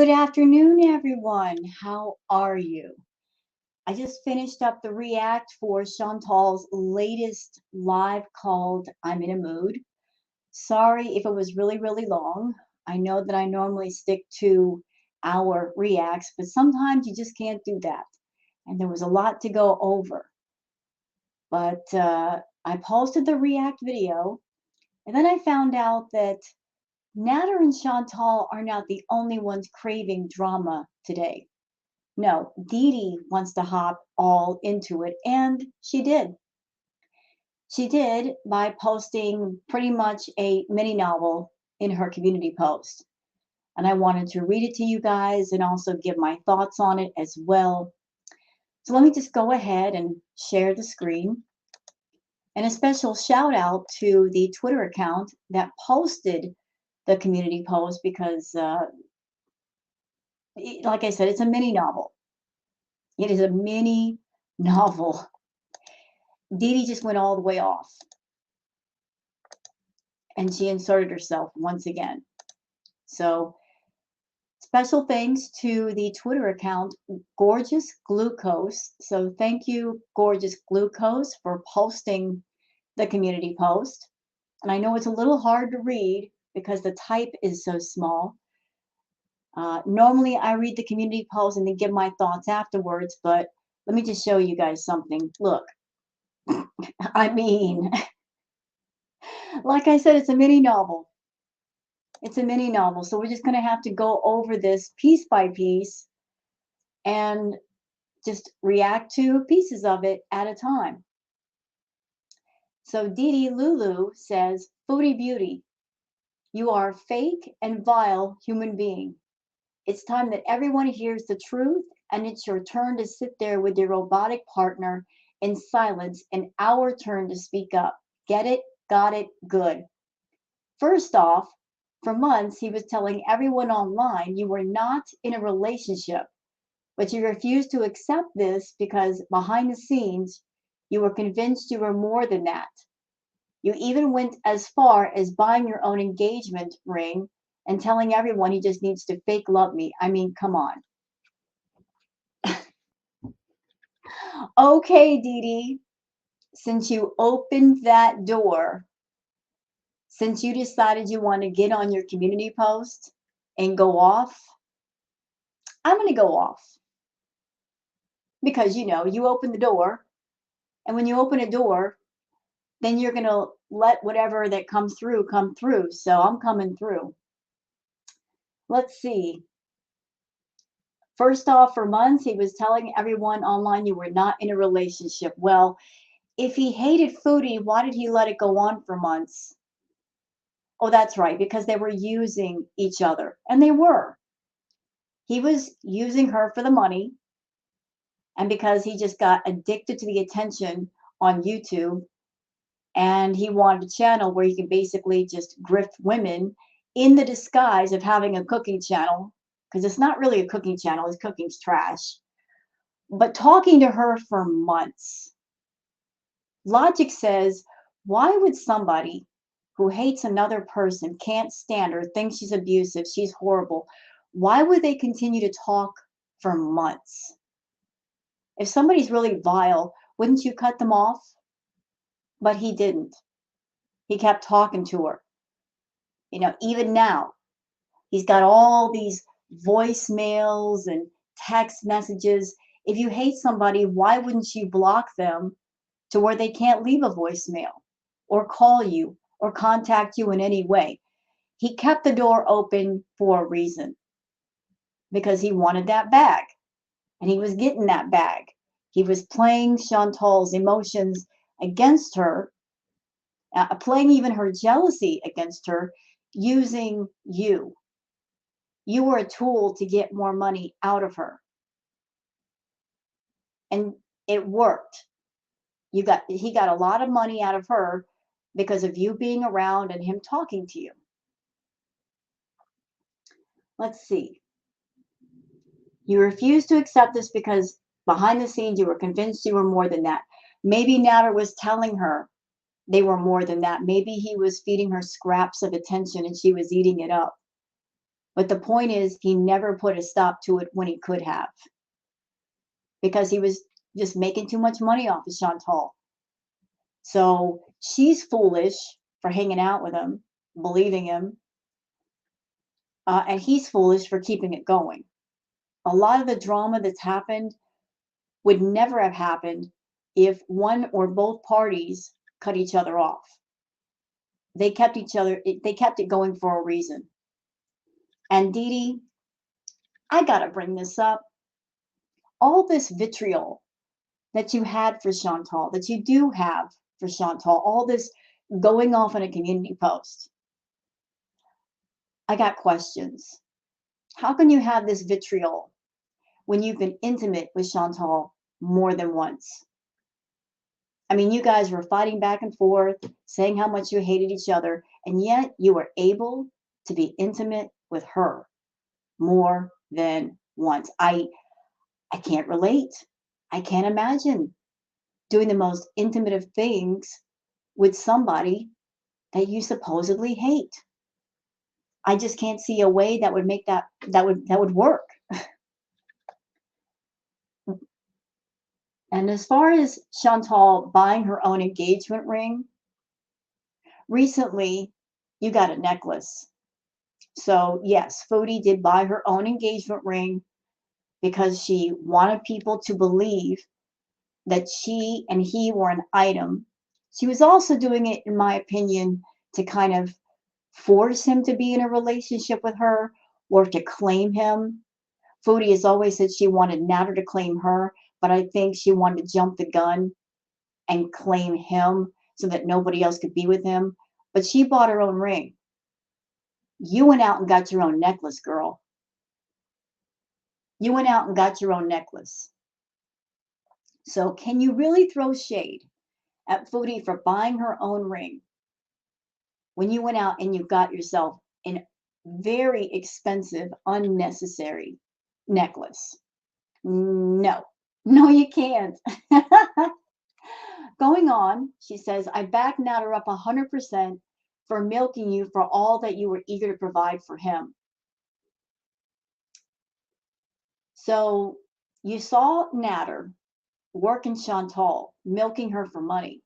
Good afternoon, everyone. How are you? I just finished up the react for Chantal's latest live called I'm in a Mood. Sorry if it was really long. I know that I normally stick to our reacts, but sometimes you just can't do that. And there was a lot to go over. But I posted the react video, and then I found out that Nadder and Chantal are not the only ones craving drama today. No, Dede wants to hop all into it, and she did. She did by posting pretty much a mini novel in her community post. And I wanted to read it to you guys and also give my thoughts on it as well. So let me just go ahead and share the screen. And a special shout out to the Twitter account that posted the community post because, like I said, it's a mini novel. It is a mini novel. Dede just went all the way off. And she inserted herself once again. So special thanks to the Twitter account, Gorgeous Glucose. So thank you, Gorgeous Glucose, for posting the community post. And I know it's a little hard to read because the type is so small. Normally I read the community post and then give my thoughts afterwards, but let me just show you guys something. Look, I mean, like I said, it's a mini novel. It's a mini novel, so we're just going to have to go over this piece by piece and just react to pieces of it at a time. So Dede Lulu says, Foodie Beauty, you are a fake and vile human being. It's time that everyone hears the truth, and it's your turn to sit there with your robotic partner in silence and our turn to speak up. Get it? Got it? Good. First off, for months, he was telling everyone online you were not in a relationship, but you refused to accept this because behind the scenes, you were convinced you were more than that. You even went as far as buying your own engagement ring and telling everyone he just needs to fake love me. I mean, come on. Okay, Dede, since you opened that door, since you decided you want to get on your community post and go off, I'm going to go off. Because, you open the door, and when you open a door, then you're going to let whatever that comes through come through. So I'm coming through. Let's see. First off, for months, he was telling everyone online you were not in a relationship. Well, if he hated Foodie, why did he let it go on for months? Oh, that's right, because they were using each other. And they were. He was using her for the money. And because he just got addicted to the attention on YouTube, and he wanted a channel where he could basically just grift women in the disguise of having a cooking channel, because it's not really a cooking channel, his cooking's trash, but talking to her for months. Logic says, why would somebody who hates another person, can't stand her, thinks she's abusive, she's horrible, why would they continue to talk for months? If somebody's really vile, wouldn't you cut them off? But he didn't. He kept talking to her. Even now, he's got all these voicemails and text messages. If you hate somebody, why wouldn't you block them to where they can't leave a voicemail or call you or contact you in any way? He kept the door open for a reason, because he wanted that bag, and he was getting that bag. He was playing Chantal's emotions against her, playing even her jealousy against her, using you. You were a tool to get more money out of her. And it worked. He got a lot of money out of her because of you being around and him talking to you. Let's see. You refused to accept this because behind the scenes you were convinced you were more than that. Maybe Nadder was telling her they were more than that. Maybe he was feeding her scraps of attention and she was eating it up. But the point is, he never put a stop to it when he could have, because he was just making too much money off of Chantal. So she's foolish for hanging out with him, believing him, and he's foolish for keeping it going. A lot of the drama that's happened would never have happened if one or both parties cut each other off. They kept it going for a reason. And Dede, I gotta bring this up. All this vitriol that you had for Chantal, that you do have for Chantal, all this going off on a community post. I got questions. How can you have this vitriol when you've been intimate with Chantal more than once? I mean, you guys were fighting back and forth, saying how much you hated each other, and yet you were able to be intimate with her more than once. I can't relate. I can't imagine doing the most intimate of things with somebody that you supposedly hate. I just can't see a way that would make that would work. And as far as Chantal buying her own engagement ring, recently you got a necklace. So yes, Foodie did buy her own engagement ring because she wanted people to believe that she and he were an item. She was also doing it, in my opinion, to kind of force him to be in a relationship with her or to claim him. Foodie has always said she wanted Nadder to claim her, but I think she wanted to jump the gun and claim him so that nobody else could be with him. But she bought her own ring. You went out and got your own necklace, girl. You went out and got your own necklace. So can you really throw shade at Foodie for buying her own ring when you went out and you got yourself a very expensive, unnecessary necklace? No, no, you can't. Going on, she says, I back Nader up 100% for milking you for all that you were eager to provide for him. So you saw Nadder working Chantal, milking her for money.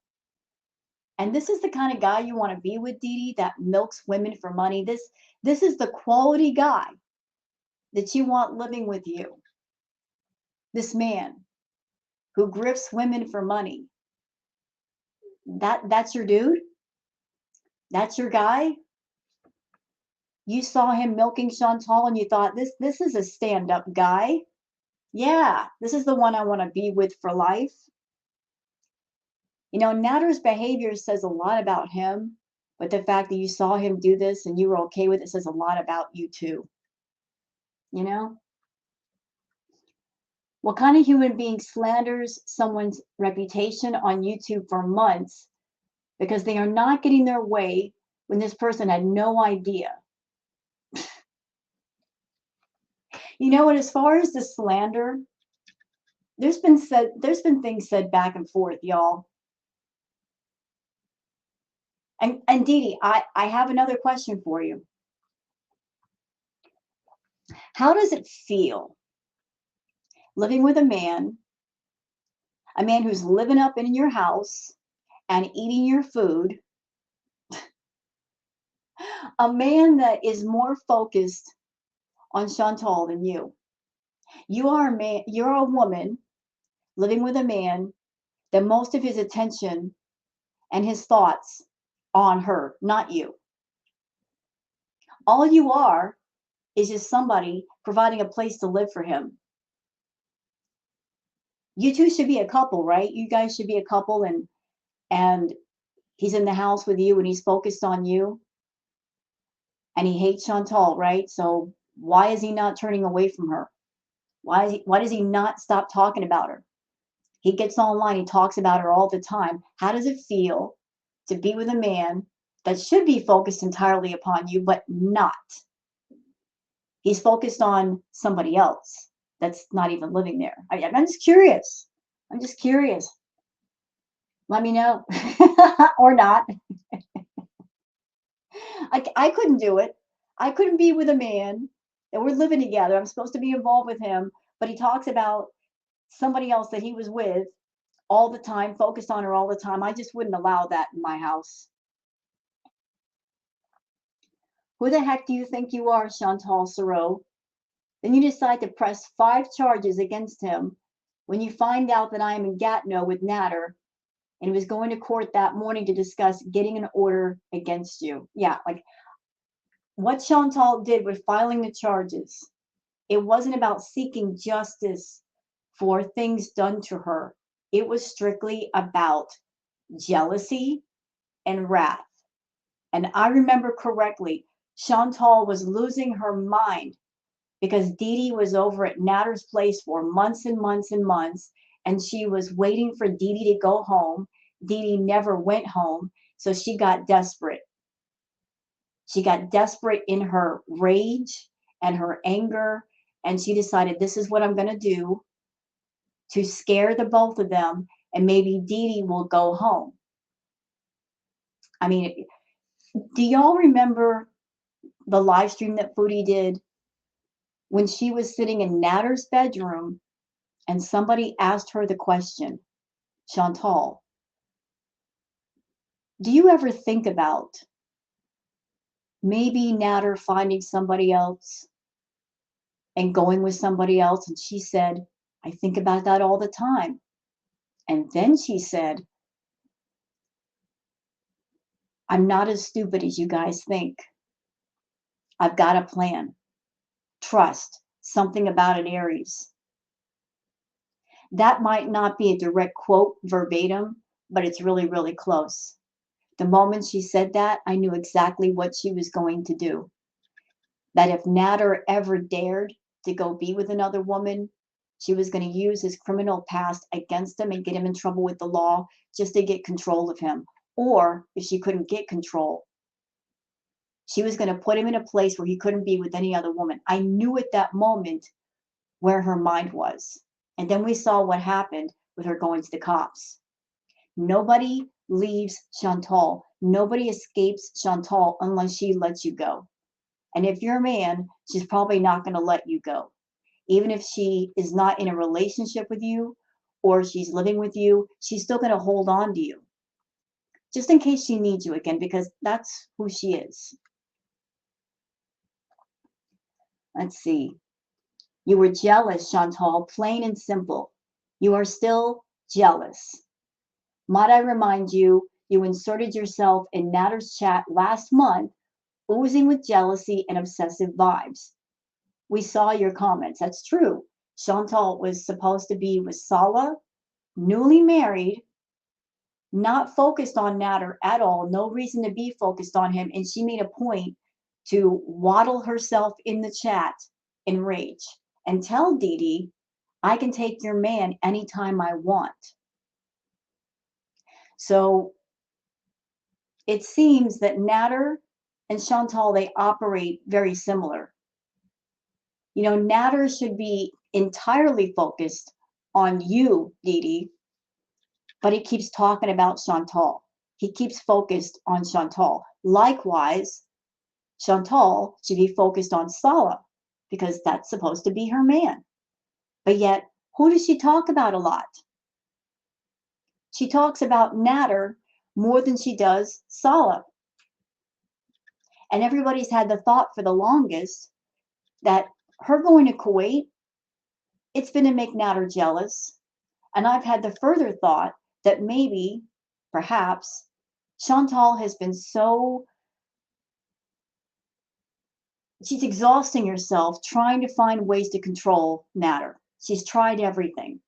And this is the kind of guy you want to be with, Dede, that milks women for money. This is the quality guy that you want living with you. This man who grifts women for money. That's your dude? That's your guy? You saw him milking Chantal and you thought this is a stand-up guy. Yeah, this is the one I want to be with for life. You know, Natter's behavior says a lot about him, but the fact that you saw him do this and you were okay with it says a lot about you too. You know? What kind of human being slanders someone's reputation on YouTube for months because they are not getting their way when this person had no idea? You know, and as far as the slander, there's been things said back and forth, y'all. And Dede, I have another question for you. How does it feel living with a man who's living up in your house and eating your food, a man that is more focused on Chantal than you? You are a man, you're a woman living with a man that most of his attention and his thoughts on her, not you. All you are is just somebody providing a place to live for him. You two should be a couple, right? You guys should be a couple, and he's in the house with you and he's focused on you and he hates Chantal, right? So why is he not turning away from her? Why does he not stop talking about her? He gets online, he talks about her all the time. How does it feel to be with a man that should be focused entirely upon you, but not? He's focused on somebody else that's not even living there. I'm just curious. I'm just curious. Let me know. Or not. I couldn't do it. I couldn't be with a man And we're living together. I'm supposed to be involved with him, but he talks about somebody else that he was with all the time, focused on her all the time. I just wouldn't allow that in my house. Who the heck do you think you are, Chantal Sereau? Then you decide to press 5 charges against him when you find out that I am in Gatineau with Nadder and was going to court that morning to discuss getting an order against you. Yeah, like what Chantal did with filing the charges, it wasn't about seeking justice for things done to her. It was strictly about jealousy and wrath. And I remember correctly, Chantal was losing her mind because Dede was over at Nadder's place for months and months and months, and she was waiting for Dede to go home. Dede never went home, so she got desperate. She got desperate in her rage and her anger, and she decided, this is what I'm going to do to scare the both of them, and maybe Dede will go home. I mean, do y'all remember the live stream that Foodie did when she was sitting in Nadder's bedroom and somebody asked her the question, Chantal, do you ever think about maybe Nadder finding somebody else and going with somebody else? And she said, I think about that all the time. And then she said, I'm not as stupid as you guys think. I've got a plan. Trust, something about an Aries. That might not be a direct quote verbatim, but it's really, really close. The moment she said that, I knew exactly what she was going to do. That if Nadder ever dared to go be with another woman, she was going to use his criminal past against him and get him in trouble with the law just to get control of him. Or if she couldn't get control, she was going to put him in a place where he couldn't be with any other woman. I knew at that moment where her mind was. And then we saw what happened with her going to the cops. Nobody leaves Chantal. Nobody escapes Chantal unless she lets you go. And if you're a man, she's probably not going to let you go. Even if she is not in a relationship with you or she's living with you, she's still going to hold on to you just in case she needs you again, because that's who she is. Let's see. You were jealous, Chantal, plain and simple. You are still jealous. Might I remind you, you inserted yourself in Nadder's chat last month, oozing with jealousy and obsessive vibes. We saw your comments. That's true. Chantal was supposed to be with Sala, newly married, not focused on Nadder at all, no reason to be focused on him, and she made a point to waddle herself in the chat in rage and tell Dede, I can take your man anytime I want. So it seems that Nadder and Chantal, they operate very similar. You know, Nadder should be entirely focused on you, Dede, but he keeps talking about Chantal. He keeps focused on Chantal. Likewise, Chantal should be focused on Sala because that's supposed to be her man. But yet, who does she talk about a lot? She talks about Nadder more than she does Sala. And everybody's had the thought for the longest that her going to Kuwait, it's been to make Nadder jealous. And I've had the further thought that maybe, perhaps, Chantal has been so, she's exhausting herself trying to find ways to control Nadder. She's tried everything.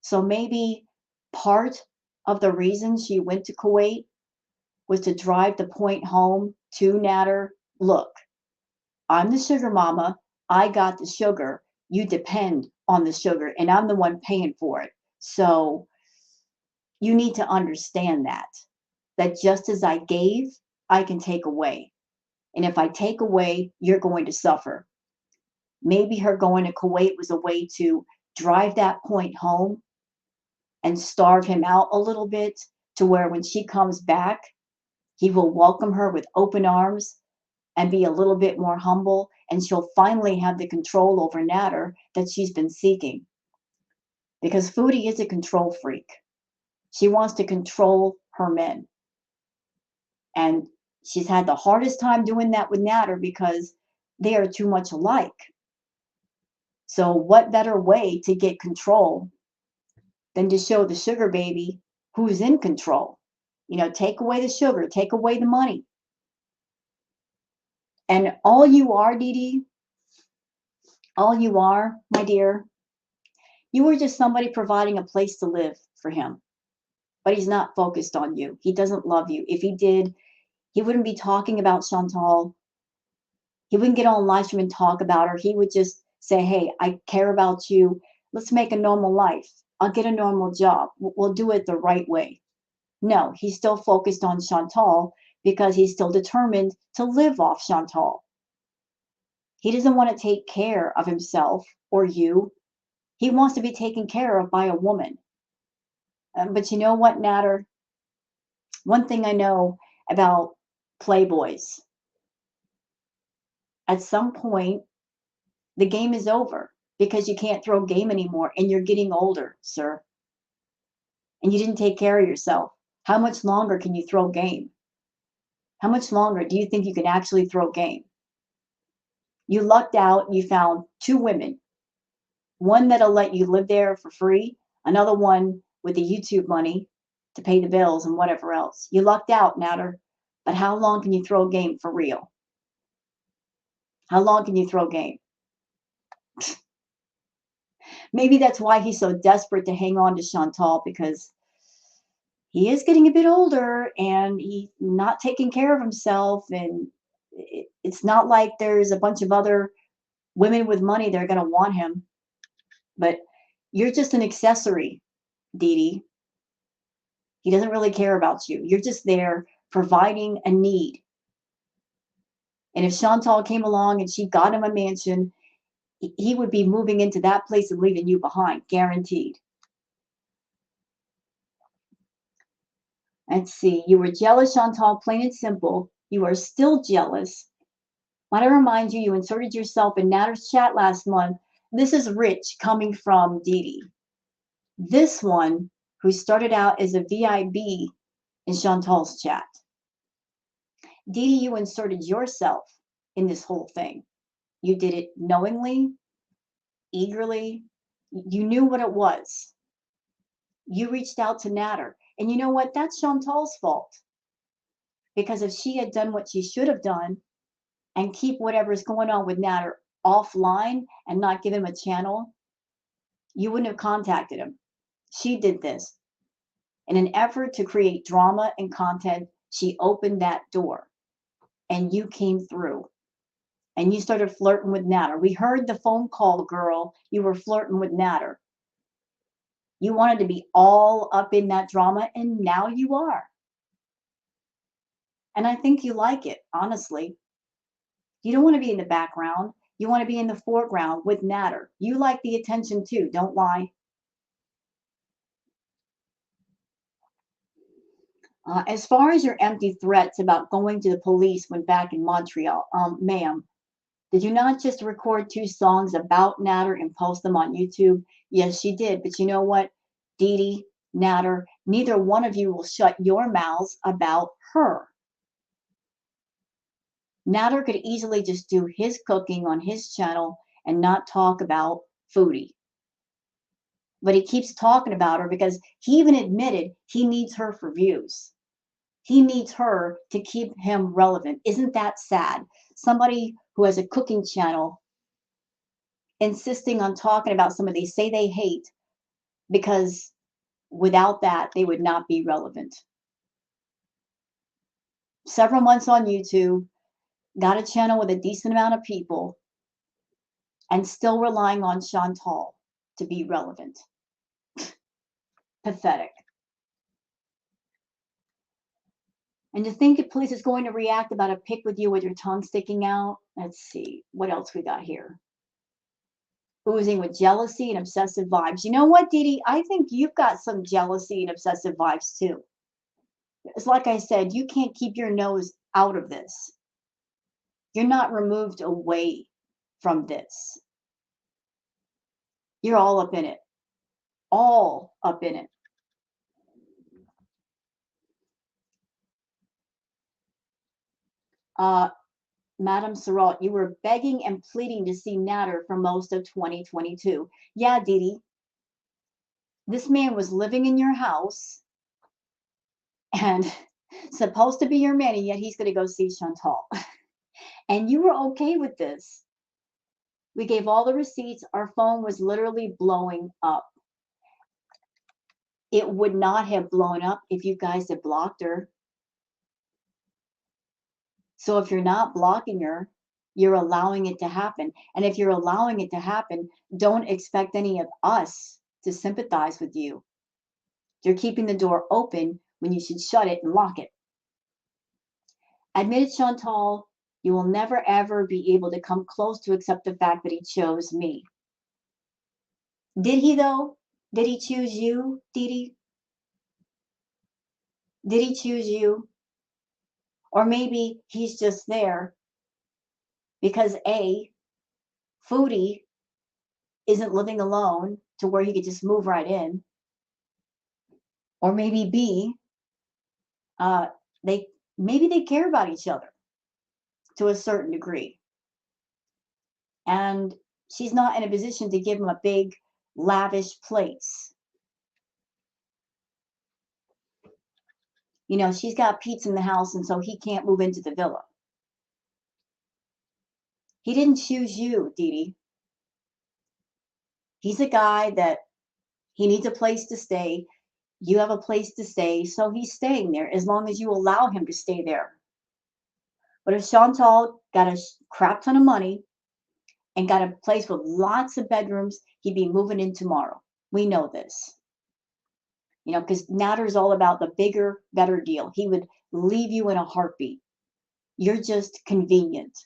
So maybe part of the reason she went to Kuwait was to drive the point home to Nadder. Look, I'm the sugar mama. I got the sugar. You depend on the sugar, and I'm the one paying for it. So you need to understand that just as I gave, I can take away. And if I take away, you're going to suffer. Maybe her going to Kuwait was a way to drive that point home and starve him out a little bit to where when she comes back, he will welcome her with open arms and be a little bit more humble and she'll finally have the control over Nadder that she's been seeking. Because Foodie is a control freak. She wants to control her men. And she's had the hardest time doing that with Nadder because they are too much alike. So what better way to get control than to show the sugar baby who's in control? You know, take away the sugar, take away the money. And all you are, Deedee, all you are, my dear, you are just somebody providing a place to live for him. But he's not focused on you. He doesn't love you. If he did, he wouldn't be talking about Chantal. He wouldn't get on live stream and talk about her. He would just say, hey, I care about you. Let's make a normal life. I'll get a normal job. We'll do it the right way. No, he's still focused on Chantal because he's still determined to live off Chantal. He doesn't want to take care of himself or you. He wants to be taken care of by a woman. But you know what, Nadder? One thing I know about playboys, at some point, the game is over because you can't throw game anymore and you're getting older, sir. And you didn't take care of yourself. How much longer can you throw game? How much longer do you think you can actually throw game? You lucked out, you found two women, one that'll let you live there for free, another one with the YouTube money to pay the bills and whatever else. You lucked out, Nadder. But how long can you throw game for real? How long can you throw game? Maybe that's why he's so desperate to hang on to Chantal, because he is getting a bit older and he's not taking care of himself. And it's not like there's a bunch of other women with money that are going to want him. But you're just an accessory, Deedee. He doesn't really care about you. You're just there providing a need. And if Chantal came along and she got him a mansion, he would be moving into that place and leaving you behind, guaranteed. Let's see. You were jealous, Chantal, plain and simple. You are still jealous. Might I remind you, you inserted yourself in Nadder's chat last month. This is Rich coming from Dede. This one, who started out as a VIB in Chantal's chat. Dede, you inserted yourself in this whole thing. You did it knowingly, eagerly. You knew what it was. You reached out to Nadder. And you know what? That's Chantal's fault. Because if she had done what she should have done and keep whatever's going on with Nadder offline and not give him a channel, you wouldn't have contacted him. She did this. In an effort to create drama and content, she opened that door. And you came through. And you started flirting with Nadder. We heard the phone call, girl. You were flirting with Nadder. You wanted to be all up in that drama, and now you are. And I think you like it, honestly. You don't want to be in the background. You want to be in the foreground with Nadder. You like the attention too, don't lie. As far as your empty threats about going to the police when back in Montreal, ma'am, did you not just record 2 songs about Nadder and post them on YouTube? Yes, she did. But you know what, Dede, Nadder, neither one of you will shut your mouths about her. Nadder could easily just do his cooking on his channel and not talk about Foodie. But he keeps talking about her because he even admitted he needs her for views. He needs her to keep him relevant. Isn't that sad? Somebody who has a cooking channel insisting on talking about somebody they say they hate, because without that, they would not be relevant. Several months on YouTube, got a channel with a decent amount of people, and still relying on Chantal to be relevant. Pathetic. And to think the police is going to react about a pic with you with your tongue sticking out. Let's see, what else we got here? Oozing with jealousy and obsessive vibes. You know what, Dede? I think you've got some jealousy and obsessive vibes too. It's like I said, you can't keep your nose out of this. You're not removed away from this. You're all up in it. All up in it. Uh, Madam Surratt, you were begging and pleading to see Natter for most of 2022. Yeah, Dede, this man was living in your house and supposed to be your man, and yet he's going to go see Chantal. And you were okay with this. We gave all the receipts. Our phone was literally blowing up. It would not have blown up if you guys had blocked her. So if you're not blocking her, you're allowing it to happen. And if you're allowing it to happen, don't expect any of us to sympathize with you. You're keeping the door open when you should shut it and lock it. Admitted Chantal, you will never ever be able to come close to accept the fact that he chose me. Did he though? Did he choose you, Dede? Did he choose you? Or maybe he's just there because A, Foodie isn't living alone to where he could just move right in. Or maybe B, uh, they maybe they care about each other to a certain degree. And she's not in a position to give him a big, lavish place. You know, she's got Pete's in the house, and so he can't move into the villa. He didn't choose you, Dede. He's a guy that he needs a place to stay. You have a place to stay, so he's staying there as long as you allow him to stay there. But if Chantal got a crap ton of money and got a place with lots of bedrooms, he'd be moving in tomorrow. We know this. You know, because Natter's all about the bigger, better deal. He would leave you in a heartbeat. You're just convenient.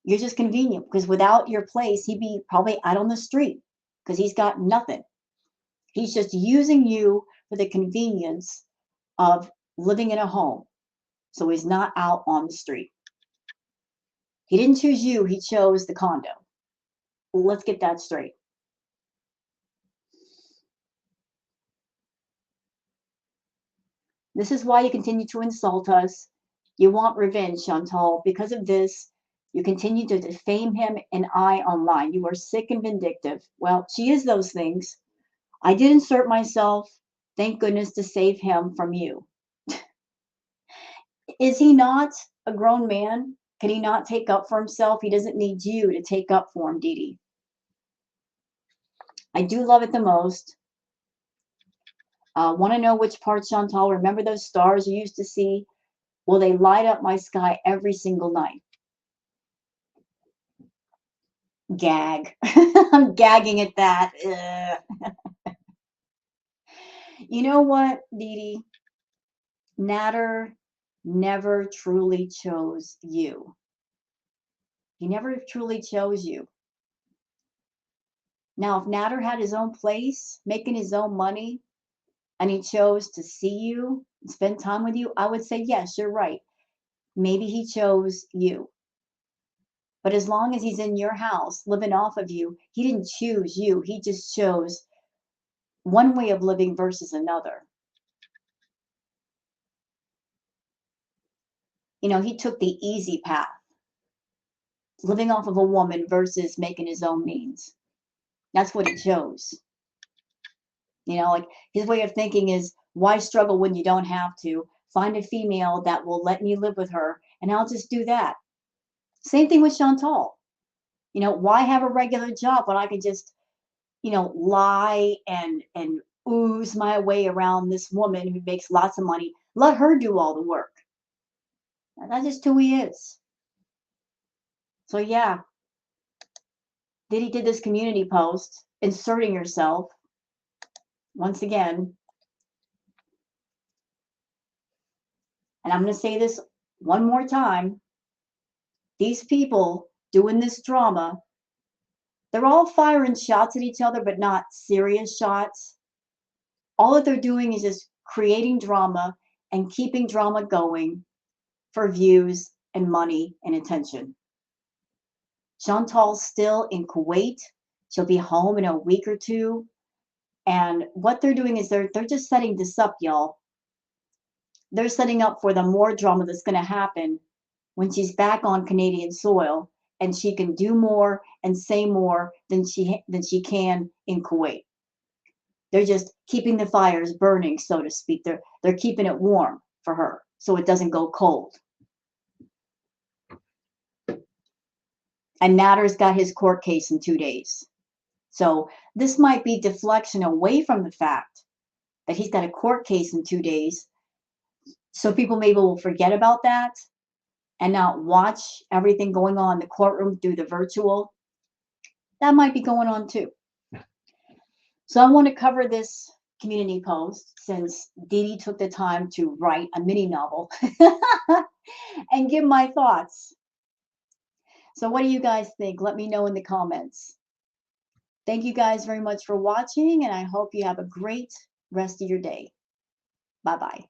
You're just convenient because without your place, he'd be probably out on the street because he's got nothing. He's just using you for the convenience of living in a home. So he's not out on the street. He didn't choose you, he chose the condo. Let's get that straight. This is why you continue to insult us. You want revenge, Chantal. Because of this, you continue to defame him and I online. You are sick and vindictive. Well, she is those things. I did insert myself, thank goodness, to save him from you. Is he not a grown man? Can he not take up for himself? He doesn't need you to take up for him, Dede. I do love it the most. Want to know which part, Chantal? Remember those stars you used to see? Well, they light up my sky every single night. Gag. I'm gagging at that. You know what, Dede? Natter never truly chose you. He never truly chose you. Now, if Natter had his own place, making his own money, and he chose to see you and spend time with you, I would say, yes, you're right. Maybe he chose you. But as long as he's in your house, living off of you, he didn't choose you. He just chose one way of living versus another. You know, he took the easy path, living off of a woman versus making his own means. That's what he chose. You know, like his way of thinking is why struggle when you don't have to? Find a female that will let me live with her, and I'll just do that. Same thing with Chantal. You know, why have a regular job when I can just, you know, lie and ooze my way around this woman who makes lots of money? Let her do all the work. That's just who he is. So yeah, Dede did this community post inserting herself once again. And I'm going to say this one more time. These people doing this drama, they're all firing shots at each other, but not serious shots. All that they're doing is just creating drama and keeping drama going for views and money and attention. Chantal's still in Kuwait. She'll be home in a week or two. And what they're doing is they're just setting this up, y'all. They're setting up for the more drama that's going to happen when she's back on Canadian soil and she can do more and say more than she can in Kuwait. They're just keeping the fires burning, so to speak. They're keeping it warm for her so it doesn't go cold. And Nadder's got his court case in 2 days. So this might be deflection away from the fact that he's got a court case in 2 days. So people maybe will forget about that and not watch everything going on in the courtroom through the virtual. That might be going on too. So I want to cover this community post since Dede took the time to write a mini novel and give my thoughts. So what do you guys think? Let me know in the comments. Thank you guys very much for watching, and I hope you have a great rest of your day. Bye-bye.